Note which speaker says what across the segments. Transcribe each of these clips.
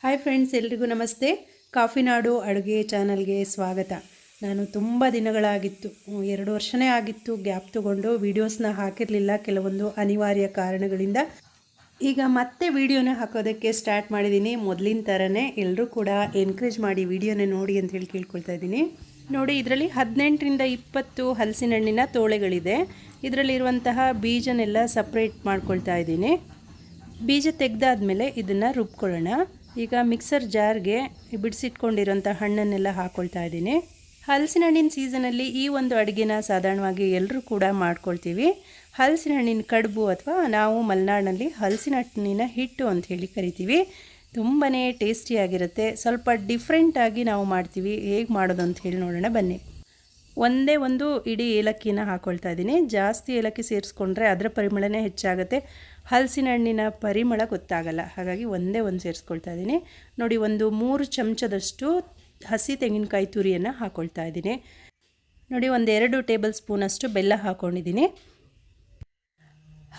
Speaker 1: Hi friends, ಎಲ್ರಿಗೂ ನಮಸ್ತೆ. Coffee ನಾಡು ಅಡುಗೆ ಚಾನಲ್ಗೆ ಸ್ವಾಗತ. ನಾನು ತುಂಬ ದಿನಗಳಾಗಿತ್ತು, 2 ವರ್ಷನೇ ಆಗಿತ್ತು ಗ್ಯಾಪ್ ತೊಗೊಂಡು ವೀಡಿಯೋಸ್ನ ಹಾಕಿರಲಿಲ್ಲ ಕೆಲವೊಂದು ಅನಿವಾರ್ಯ ಕಾರಣಗಳಿಂದ. ಈಗ ಮತ್ತೆ ವೀಡಿಯೋನ ಹಾಕೋದಕ್ಕೆ ಸ್ಟಾರ್ಟ್ ಮಾಡಿದ್ದೀನಿ. ಮೊದಲಿನ ಥರನೇ ಎಲ್ಲರೂ ಕೂಡ ಎನ್ಕರೇಜ್ ಮಾಡಿ ವೀಡಿಯೋನ ನೋಡಿ ಅಂತ ಹೇಳಿ ಕೇಳ್ಕೊಳ್ತಾ ಇದ್ದೀನಿ. ನೋಡಿ, ಇದರಲ್ಲಿ 18ರಿಂದ 20 ಹಲಸಿನ ಹಣ್ಣಿನ ತೋಳೆಗಳಿದೆ. ಇದರಲ್ಲಿರುವಂತಹ ಬೀಜನೆಲ್ಲ ಸಪ್ರೇಟ್ ಮಾಡ್ಕೊಳ್ತಾ ಇದ್ದೀನಿ. ಬೀಜ ತೆಗೆದಾದ್ಮೇಲೆ ಇದನ್ನು ರುಬ್ಕೊಳ್ಳೋಣ. ಈಗ ಮಿಕ್ಸರ್ ಜಾರ್ಗೆ ಬಿಡಿಸಿಟ್ಕೊಂಡಿರೋಂಥ ಹಣ್ಣನ್ನೆಲ್ಲ ಹಾಕ್ಕೊಳ್ತಾ ಇದ್ದೀನಿ. ಹಲಸಿನ ಹಣ್ಣಿನ ಸೀಸನಲ್ಲಿ ಈ ಒಂದು ಅಡುಗೆನ ಸಾಧಾರಣವಾಗಿ ಎಲ್ಲರೂ ಕೂಡ ಮಾಡ್ಕೊಳ್ತೀವಿ. ಹಲಸಿನ ಹಣ್ಣಿನ ಕಡುಬು ಅಥವಾ ನಾವು ಮಲೆನಾಡಿನಲ್ಲಿ ಹಲಸಿನ ಹಣ್ಣಿನ ಹಿಟ್ಟು ಅಂತ ಹೇಳಿ ಕರಿತೀವಿ. ತುಂಬಾ ಟೇಸ್ಟಿಯಾಗಿರುತ್ತೆ. ಸ್ವಲ್ಪ ಡಿಫ್ರೆಂಟಾಗಿ ನಾವು ಮಾಡ್ತೀವಿ. ಹೇಗೆ ಮಾಡೋದು ಅಂತ ಹೇಳಿ ನೋಡೋಣ ಬನ್ನಿ. ಒಂದೇ ಒಂದು ಇಡೀ ಏಲಕ್ಕಿನ ಹಾಕ್ಕೊಳ್ತಾ ಇದ್ದೀನಿ. ಜಾಸ್ತಿ ಏಲಕ್ಕಿ ಸೇರಿಸ್ಕೊಂಡ್ರೆ ಅದರ ಪರಿಮಳನೇ ಹೆಚ್ಚಾಗುತ್ತೆ, ಹಲಸಿನ ಹಣ್ಣಿನ ಪರಿಮಳ ಗೊತ್ತಾಗಲ್ಲ. ಹಾಗಾಗಿ ಒಂದೇ ಒಂದು ಸೇರಿಸ್ಕೊಳ್ತಾ ಇದ್ದೀನಿ. ನೋಡಿ, ಒಂದು 3 ಚಮಚದಷ್ಟು ಹಸಿ ತೆಂಗಿನಕಾಯಿ ತುರಿಯನ್ನು ಹಾಕ್ಕೊಳ್ತಾ ಇದ್ದೀನಿ. ನೋಡಿ, 1-2 ಟೇಬಲ್ ಸ್ಪೂನಷ್ಟು ಬೆಲ್ಲ ಹಾಕ್ಕೊಂಡಿದ್ದೀನಿ.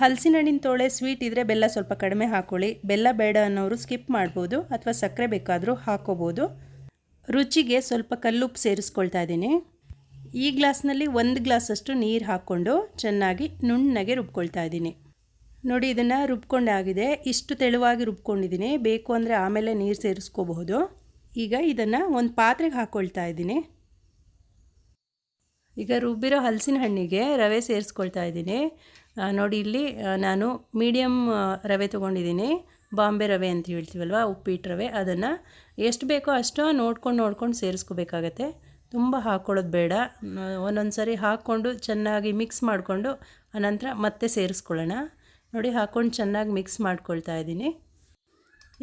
Speaker 1: ಹಲಸಿನ ಹಣ್ಣಿನ ತೋಳೆ ಸ್ವೀಟ್ ಇದ್ದರೆ ಬೆಲ್ಲ ಸ್ವಲ್ಪ ಕಡಿಮೆ ಹಾಕ್ಕೊಳ್ಳಿ. ಬೆಲ್ಲ ಬೇಡ ಅನ್ನೋರು ಸ್ಕಿಪ್ ಮಾಡ್ಬೋದು, ಅಥವಾ ಸಕ್ಕರೆ ಬೇಕಾದರೂ ಹಾಕ್ಕೋಬೋದು. ರುಚಿಗೆ ಸ್ವಲ್ಪ ಕಲ್ಲುಪ್ಪು ಸೇರಿಸ್ಕೊಳ್ತಾ ಇದ್ದೀನಿ. ಈ ಗ್ಲಾಸ್ನಲ್ಲಿ 1 ಗ್ಲಾಸಷ್ಟು ನೀರು ಹಾಕ್ಕೊಂಡು ಚೆನ್ನಾಗಿ ನುಣ್ಣಗೆ ರುಬ್ಕೊಳ್ತಾ ಇದ್ದೀನಿ. ನೋಡಿ, ಇದನ್ನು ರುಬ್ಕೊಂಡಾಗಿದೆ. ಇಷ್ಟು ತೆಳುವಾಗಿ ರುಬ್ಕೊಂಡಿದ್ದೀನಿ. ಬೇಕು ಅಂದರೆ ಆಮೇಲೆ ನೀರು ಸೇರಿಸ್ಕೋಬಹುದು. ಈಗ ಇದನ್ನು ಒಂದು ಪಾತ್ರೆಗೆ ಹಾಕ್ಕೊಳ್ತಾ ಇದ್ದೀನಿ. ಈಗ ರುಬ್ಬಿರೋ ಹಲಸಿನ ಹಣ್ಣಿಗೆ ರವೆ ಸೇರಿಸ್ಕೊಳ್ತಾ ಇದ್ದೀನಿ. ನೋಡಿ, ಇಲ್ಲಿ ನಾನು ಮೀಡಿಯಮ್ ರವೆ ತೊಗೊಂಡಿದ್ದೀನಿ. ಬಾಂಬೆ ರವೆ ಅಂತ ಹೇಳ್ತೀವಲ್ವ, ಉಪ್ಪಿಟ್ಟು ರವೆ. ಅದನ್ನು ಎಷ್ಟು ಬೇಕೋ ಅಷ್ಟು ನೋಡ್ಕೊಂಡು ಸೇರಿಸ್ಕೋಬೇಕಾಗತ್ತೆ. ತುಂಬ ಹಾಕ್ಕೊಳ್ಳೋದು ಬೇಡ. ಒಂದೊಂದು ಸರಿ ಹಾಕ್ಕೊಂಡು ಚೆನ್ನಾಗಿ ಮಿಕ್ಸ್ ಮಾಡಿಕೊಂಡು ಅನಂತರ ಮತ್ತೆ ಸೇರಿಸ್ಕೊಳ್ಳೋಣ. ನೋಡಿ, ಹಾಕ್ಕೊಂಡು ಚೆನ್ನಾಗಿ ಮಿಕ್ಸ್ ಮಾಡ್ಕೊಳ್ತಾ ಇದ್ದೀನಿ.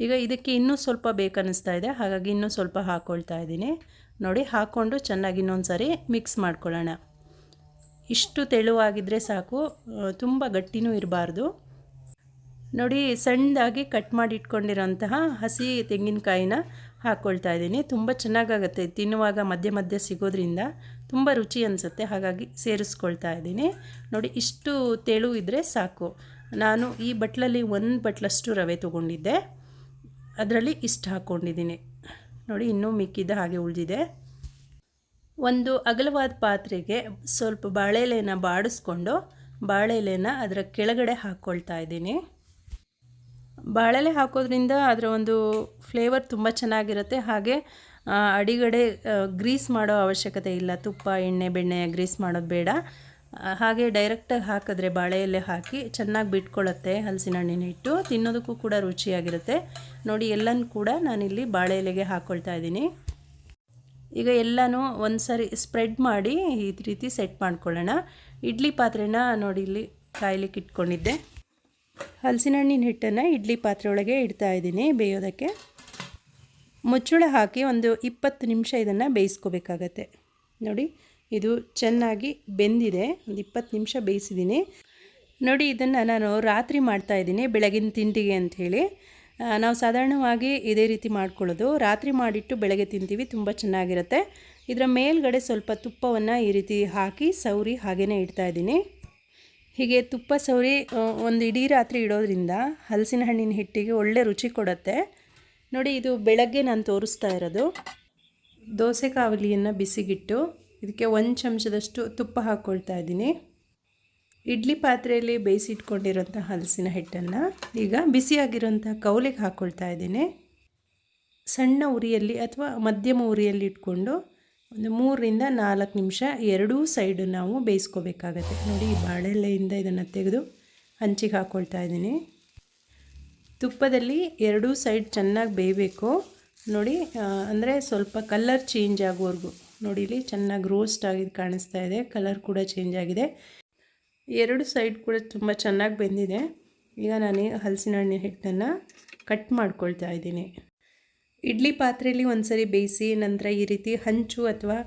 Speaker 1: ಈಗ ಇದಕ್ಕೆ ಇನ್ನೂ ಸ್ವಲ್ಪ ಬೇಕನ್ನಿಸ್ತಾ ಇದೆ, ಹಾಗಾಗಿ ಇನ್ನೂ ಸ್ವಲ್ಪ ಹಾಕ್ಕೊಳ್ತಾ ಇದ್ದೀನಿ. ನೋಡಿ, ಹಾಕ್ಕೊಂಡು ಚೆನ್ನಾಗಿ ಇನ್ನೊಂದು ಸರಿ ಮಿಕ್ಸ್ ಮಾಡ್ಕೊಳ್ಳೋಣ. ಇಷ್ಟು ತೆಳುವಾಗಿದ್ದರೆ ಸಾಕು, ತುಂಬ ಗಟ್ಟಿನೂ ಇರಬಾರ್ದು. ನೋಡಿ, ಸಣ್ಣದಾಗಿ ಕಟ್ ಮಾಡಿ ಇಟ್ಕೊಂಡಿರೋಂತಹ ಹಸಿ ತೆಂಗಿನಕಾಯಿನ ಹಾಕ್ಕೊಳ್ತಾ ಇದ್ದೀನಿ. ತುಂಬ ಚೆನ್ನಾಗಾಗುತ್ತೆ ತಿನ್ನುವಾಗ, ಮಧ್ಯೆ ಮಧ್ಯೆ ಸಿಗೋದ್ರಿಂದ ತುಂಬ ರುಚಿ ಅನಿಸುತ್ತೆ. ಹಾಗಾಗಿ ಸೇರಿಸ್ಕೊಳ್ತಾ ಇದ್ದೀನಿ. ನೋಡಿ, ಇಷ್ಟು ತೆಳು ಇದ್ದರೆ ಸಾಕು. ನಾನು ಈ ಬಟ್ಲಲ್ಲಿ 1 ಬಟ್ಲಷ್ಟು ರವೆ ತೊಗೊಂಡಿದ್ದೆ, ಅದರಲ್ಲಿ ಇಷ್ಟು ಹಾಕ್ಕೊಂಡಿದ್ದೀನಿ. ನೋಡಿ, ಇನ್ನೂ ಮಿಕ್ಕಿದ್ದ ಹಾಗೆ ಉಳಿದಿದೆ. ಒಂದು ಅಗಲವಾದ ಪಾತ್ರೆಗೆ ಸ್ವಲ್ಪ ಬಾಳೆ ಎಲೆನ ಬಾಡಿಸ್ಕೊಂಡು ಬಾಳೆ ಎಲೆನ ಅದರ ಕೆಳಗಡೆ ಹಾಕ್ಕೊಳ್ತಾ ಇದ್ದೀನಿ. ಬಾಳೆಲೆ ಹಾಕೋದ್ರಿಂದ ಅದರ ಒಂದು ಫ್ಲೇವರ್ ತುಂಬ ಚೆನ್ನಾಗಿರುತ್ತೆ. ಹಾಗೆ ಅಡಿಗಡೆ ಗ್ರೀಸ್ ಮಾಡೋ ಅವಶ್ಯಕತೆ ಇಲ್ಲ. ತುಪ್ಪ, ಎಣ್ಣೆ, ಬೆಣ್ಣೆ ಗ್ರೀಸ್ ಮಾಡೋದು ಬೇಡ. ಹಾಗೆ ಡೈರೆಕ್ಟಾಗಿ ಹಾಕಿದ್ರೆ ಬಾಳೆ ಎಲೆ ಹಾಕಿ ಚೆನ್ನಾಗಿ ಬಿಟ್ಕೊಳ್ಳುತ್ತೆ. ಹಲಸಿನ ಹಣ್ಣಿನ ಹಿಟ್ಟು ತಿನ್ನೋದಕ್ಕೂ ಕೂಡ ರುಚಿಯಾಗಿರುತ್ತೆ. ನೋಡಿ, ಎಲ್ಲನೂ ಕೂಡ ನಾನಿಲ್ಲಿ ಬಾಳೆ ಎಲೆಗೆ ಹಾಕ್ಕೊಳ್ತಾ ಇದ್ದೀನಿ. ಈಗ ಎಲ್ಲನೂ ಒಂದು ಸರಿ ಸ್ಪ್ರೆಡ್ ಮಾಡಿ ಈ ರೀತಿ ಸೆಟ್ ಮಾಡ್ಕೊಳ್ಳೋಣ. ಇಡ್ಲಿ ಪಾತ್ರೆನ ನೋಡಿ ಇಲ್ಲಿ ಕಾಯ್ಲಿಕ್ಕೆ ಇಟ್ಕೊಂಡಿದ್ದೆ. ಹಲಸಿನ ಹಣ್ಣಿನ ಹಿಟ್ಟನ್ನು ಇಡ್ಲಿ ಪಾತ್ರೆ ಒಳಗೆ ಇಡ್ತಾ ಇದ್ದೀನಿ ಬೇಯೋದಕ್ಕೆ. ಮುಚ್ಚಳ ಹಾಕಿ ಒಂದು 20 ನಿಮಿಷ ಇದನ್ನು ಬೇಯಿಸ್ಕೋಬೇಕಾಗತ್ತೆ. ನೋಡಿ, ಇದು ಚೆನ್ನಾಗಿ ಬೆಂದಿದೆ. ಒಂದು 20 ನಿಮಿಷ ಬೇಯಿಸಿದ್ದೀನಿ. ನೋಡಿ, ಇದನ್ನು ನಾನು ರಾತ್ರಿ ಮಾಡ್ತಾಯಿದ್ದೀನಿ, ಬೆಳಗಿನ ತಿಂಡಿಗೆ ಅಂಥೇಳಿ. ನಾವು ಸಾಧಾರಣವಾಗಿ ಇದೇ ರೀತಿ ಮಾಡ್ಕೊಳ್ಳೋದು. ರಾತ್ರಿ ಮಾಡಿಟ್ಟು ಬೆಳಗ್ಗೆ ತಿಂತೀವಿ, ತುಂಬ ಚೆನ್ನಾಗಿರುತ್ತೆ. ಇದರ ಮೇಲ್ಗಡೆ ಸ್ವಲ್ಪ ತುಪ್ಪವನ್ನು ಈ ರೀತಿ ಹಾಕಿ ಸೌರಿ ಹಾಗೇ ಇಡ್ತಾಯಿದ್ದೀನಿ. ಹೀಗೆ ತುಪ್ಪ ಸೌರಿ ಒಂದು ಇಡೀ ರಾತ್ರಿ ಇಡೋದ್ರಿಂದ ಹಲಸಿನ ಹಣ್ಣಿನ ಹಿಟ್ಟಿಗೆ ಒಳ್ಳೆ ರುಚಿ ಕೊಡುತ್ತೆ. ನೋಡಿ, ಇದು ಬೆಳಗ್ಗೆ ನಾನು ತೋರಿಸ್ತಾ ಇರೋದು. ದೋಸೆ ಕಾವಲಿಯನ್ನು ಬಿಸಿಗಿಟ್ಟು ಇದಕ್ಕೆ 1 ಚಮಚದಷ್ಟು ತುಪ್ಪ ಹಾಕ್ಕೊಳ್ತಾ ಇದ್ದೀನಿ. ಇಡ್ಲಿ ಪಾತ್ರೆಯಲ್ಲಿ ಬೇಯಿಸಿಟ್ಕೊಂಡಿರೋಂಥ ಹಲಸಿನ ಹಿಟ್ಟನ್ನು ಈಗ ಬಿಸಿಯಾಗಿರೋಂಥ ಕೌಲಿಗೆ ಹಾಕ್ಕೊಳ್ತಾ ಇದ್ದೀನಿ. ಸಣ್ಣ ಉರಿಯಲ್ಲಿ ಅಥವಾ ಮಧ್ಯಮ ಉರಿಯಲ್ಲಿ ಇಟ್ಕೊಂಡು ಒಂದು 3ರಿಂದ 4 ನಿಮಿಷ ಎರಡೂ ಸೈಡು ನಾವು ಬೇಯಿಸ್ಕೋಬೇಕಾಗತ್ತೆ. ನೋಡಿ, ಬಾಳೆಲೆಯಿಂದ ಇದನ್ನು ತೆಗೆದು ಹಂಚಿಗೆ ಹಾಕ್ಕೊಳ್ತಾ ಇದ್ದೀನಿ. ತುಪ್ಪದಲ್ಲಿ ಎರಡೂ ಸೈಡ್ ಚೆನ್ನಾಗಿ ಬೇಯಬೇಕು. ನೋಡಿ, ಅಂದರೆ ಸ್ವಲ್ಪ ಕಲರ್ ಚೇಂಜ್ ಆಗೋವರೆಗೂ. ನೋಡಿ, ಇಲ್ಲಿ ಚೆನ್ನಾಗಿ ರೋಸ್ಟ್ ಆಗಿದ್ದು ಕಾಣಿಸ್ತಾ ಇದೆ. ಕಲರ್ ಕೂಡ ಚೇಂಜ್ ಆಗಿದೆ. ಎರಡು ಸೈಡ್ ಕೂಡ ತುಂಬ ಚೆನ್ನಾಗಿ ಬೆಂದಿದೆ. ಈಗ ನಾನು ಹಲಸಿನ ಹಣ್ಣಿನ ಹಿಟ್ಟನ್ನು ಕಟ್ ಮಾಡ್ಕೊಳ್ತಾ ಇದ್ದೀನಿ. ಇಡ್ಲಿ ಪಾತ್ರೆಯಲ್ಲಿ ಒಂದು ಸರಿ ಬೇಯಿಸಿ ನಂತರ ಈ ರೀತಿ ಹಂಚು ಅಥವಾ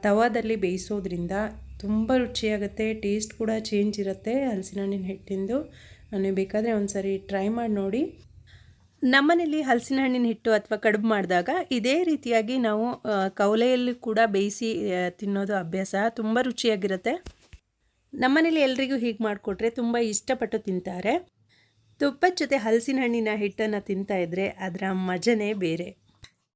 Speaker 1: ತವಾದಲ್ಲಿ ಬೇಯಿಸೋದ್ರಿಂದ ತುಂಬ ರುಚಿಯಾಗುತ್ತೆ. ಟೇಸ್ಟ್ ಕೂಡ ಚೇಂಜ್ ಇರುತ್ತೆ ಹಲಸಿನ ಹಣ್ಣಿನ ಹಿಟ್ಟಿಂದು. ನೀವು ಬೇಕಾದರೆ ಒಂದು ಸರಿ ಟ್ರೈ ಮಾಡಿ ನೋಡಿ. ನಮ್ಮನೇಲಿ ಹಲಸಿನ ಹಣ್ಣಿನ ಹಿಟ್ಟು ಅಥವಾ ಕಡುಬು ಮಾಡಿದಾಗ ಇದೇ ರೀತಿಯಾಗಿ ನಾವು ಕವಲೆಯಲ್ಲಿ ಕೂಡ ಬೇಯಿಸಿ ತಿನ್ನೋದು ಅಭ್ಯಾಸ. ತುಂಬ ರುಚಿಯಾಗಿರುತ್ತೆ. ನಮ್ಮನೇಲಿ ಎಲ್ರಿಗೂ ಹೀಗೆ ಮಾಡಿಕೊಟ್ರೆ ತುಂಬ ಇಷ್ಟಪಟ್ಟು ತಿಂತಾರೆ. ತುಪ್ಪದ ಜೊತೆ ಹಲಸಿನ ಹಣ್ಣಿನ ಹಿಟ್ಟನ್ನು ತಿಂತಾಯಿದ್ರೆ ಅದರ ಮಜನೇ ಬೇರೆ.